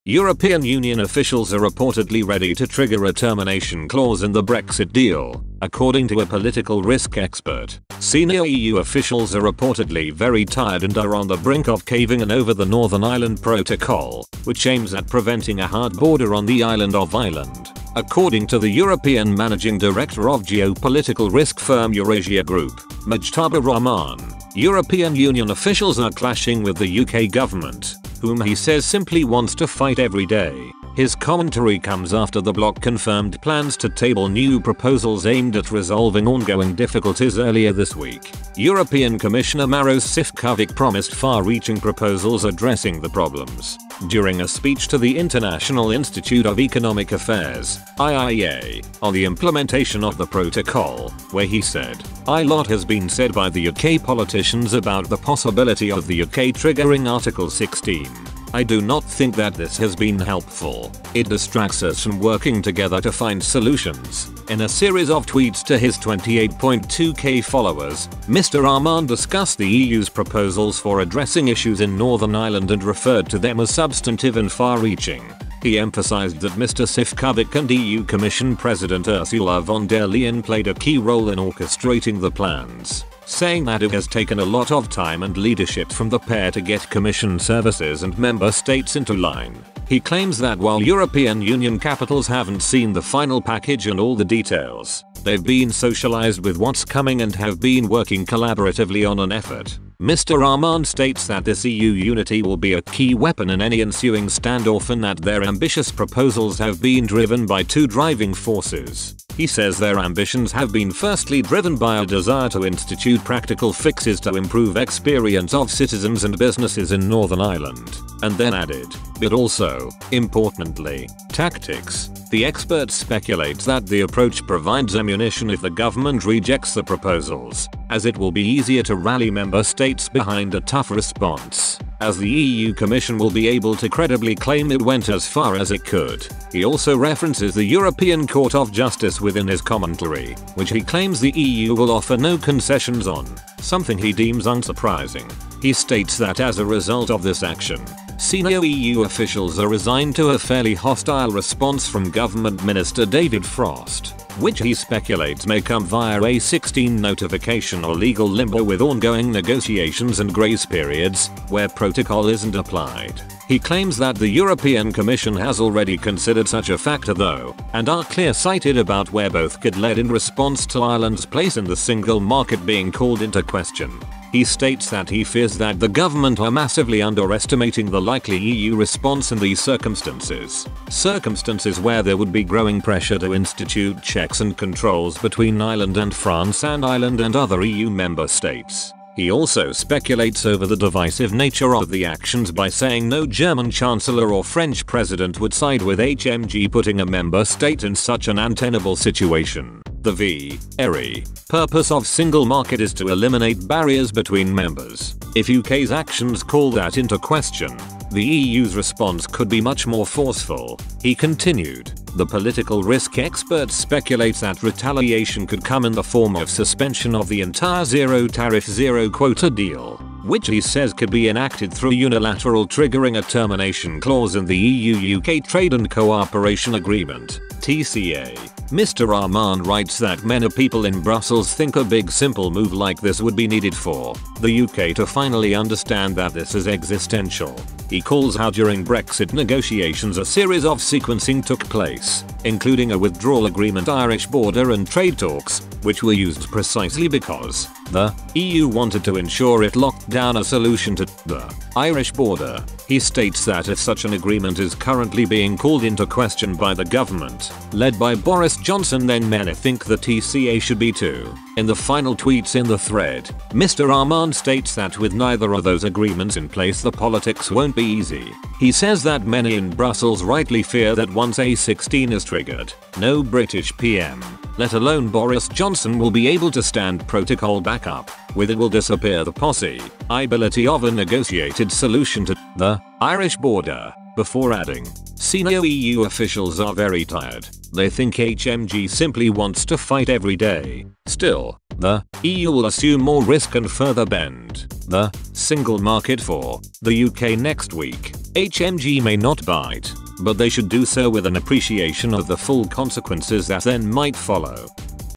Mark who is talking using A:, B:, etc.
A: European Union officials are reportedly ready to trigger a termination clause in the Brexit deal, according to a political risk expert. Senior EU officials are reportedly very tired and are on the brink of caving in over the Northern Ireland Protocol, which aims at preventing a hard border on the island of Ireland. According to the European Managing Director of geopolitical risk firm Eurasia Group, Mujtaba Rahman, European Union officials are clashing with the UK government, whom he says simply wants to fight every day. His commentary comes after the bloc confirmed plans to table new proposals aimed at resolving ongoing difficulties earlier this week. European Commissioner Maros Sefcovic promised far-reaching proposals addressing the problems during a speech to the International Institute of Economic Affairs (IIEA) on the implementation of the protocol, where he said, "A lot has been said by the UK politicians about the possibility of the UK triggering Article 16. I do not think that this has been helpful. It distracts us from working together to find solutions." In a series of tweets to his 28.2k followers, Mr. Rahman discussed the EU's proposals for addressing issues in Northern Ireland and referred to them as substantive and far-reaching. He emphasized that Mr. Sefcovic and EU Commission President Ursula von der Leyen played a key role in orchestrating the plans, saying that it has taken a lot of time and leadership from the pair to get Commission services and member states into line. He claims that while European Union capitals haven't seen the final package and all the details, they've been socialized with what's coming and have been working collaboratively on an effort. Mr. Rahman states that this EU unity will be a key weapon in any ensuing standoff and that their ambitious proposals have been driven by two driving forces. He says their ambitions have been firstly driven by a desire to institute practical fixes to improve experience of citizens and businesses in Northern Ireland, and then added, but also, importantly, tactics. The expert speculates that the approach provides ammunition if the government rejects the proposals, as it will be easier to rally member states behind a tough response, as the EU Commission will be able to credibly claim it went as far as it could. He also references the European Court of Justice within his commentary, which he claims the EU will offer no concessions on, something he deems unsurprising. He states that as a result of this action, senior EU officials are resigned to a fairly hostile response from Government Minister David Frost, which he speculates may come via a 16 notification or legal limbo with ongoing negotiations and grace periods, where protocol isn't applied. He claims that the European Commission has already considered such a factor though, and are clear-sighted about where both could lead in response to Ireland's place in the single market being called into question. He states that he fears that the government are massively underestimating the likely EU response in these circumstances. Circumstances where there would be growing pressure to institute checks and controls between Ireland and France and Ireland and other EU member states. He also speculates over the divisive nature of the actions by saying no German Chancellor or French President would side with HMG, putting a member state in such an untenable situation. The very purpose of single market is to eliminate barriers between members. If UK's actions call that into question, the EU's response could be much more forceful. He continued. The political risk expert speculates that retaliation could come in the form of suspension of the entire zero tariff zero quota deal, which he says could be enacted through unilateral triggering a termination clause in the EU-UK Trade and Cooperation Agreement, TCA. Mr. Rahman writes that many people in Brussels think a big simple move like this would be needed for the UK to finally understand that this is existential. He calls how during Brexit negotiations a series of sequencing took place, including a withdrawal agreement, Irish border and trade talks, which were used precisely because the EU wanted to ensure it locked down a solution to the Irish border. He states that if such an agreement is currently being called into question by the government, led by Boris Johnson, then many think the TCA should be too. In the final tweets in the thread, Mr. Rahman states that with neither of those agreements in place, the politics won't be easy. He says that many in Brussels rightly fear that once A16 is triggered, no British PM, let alone Boris Johnson, will be able to stand protocol back up. With it will disappear the possibility of a negotiated solution to the Irish border. before adding, senior EU officials are very tired. They think HMG simply wants to fight every day. Still, the EU will assume more risk and further bend the single market for the UK next week. HMG may not bite, but they should do so with an appreciation of the full consequences that then might follow.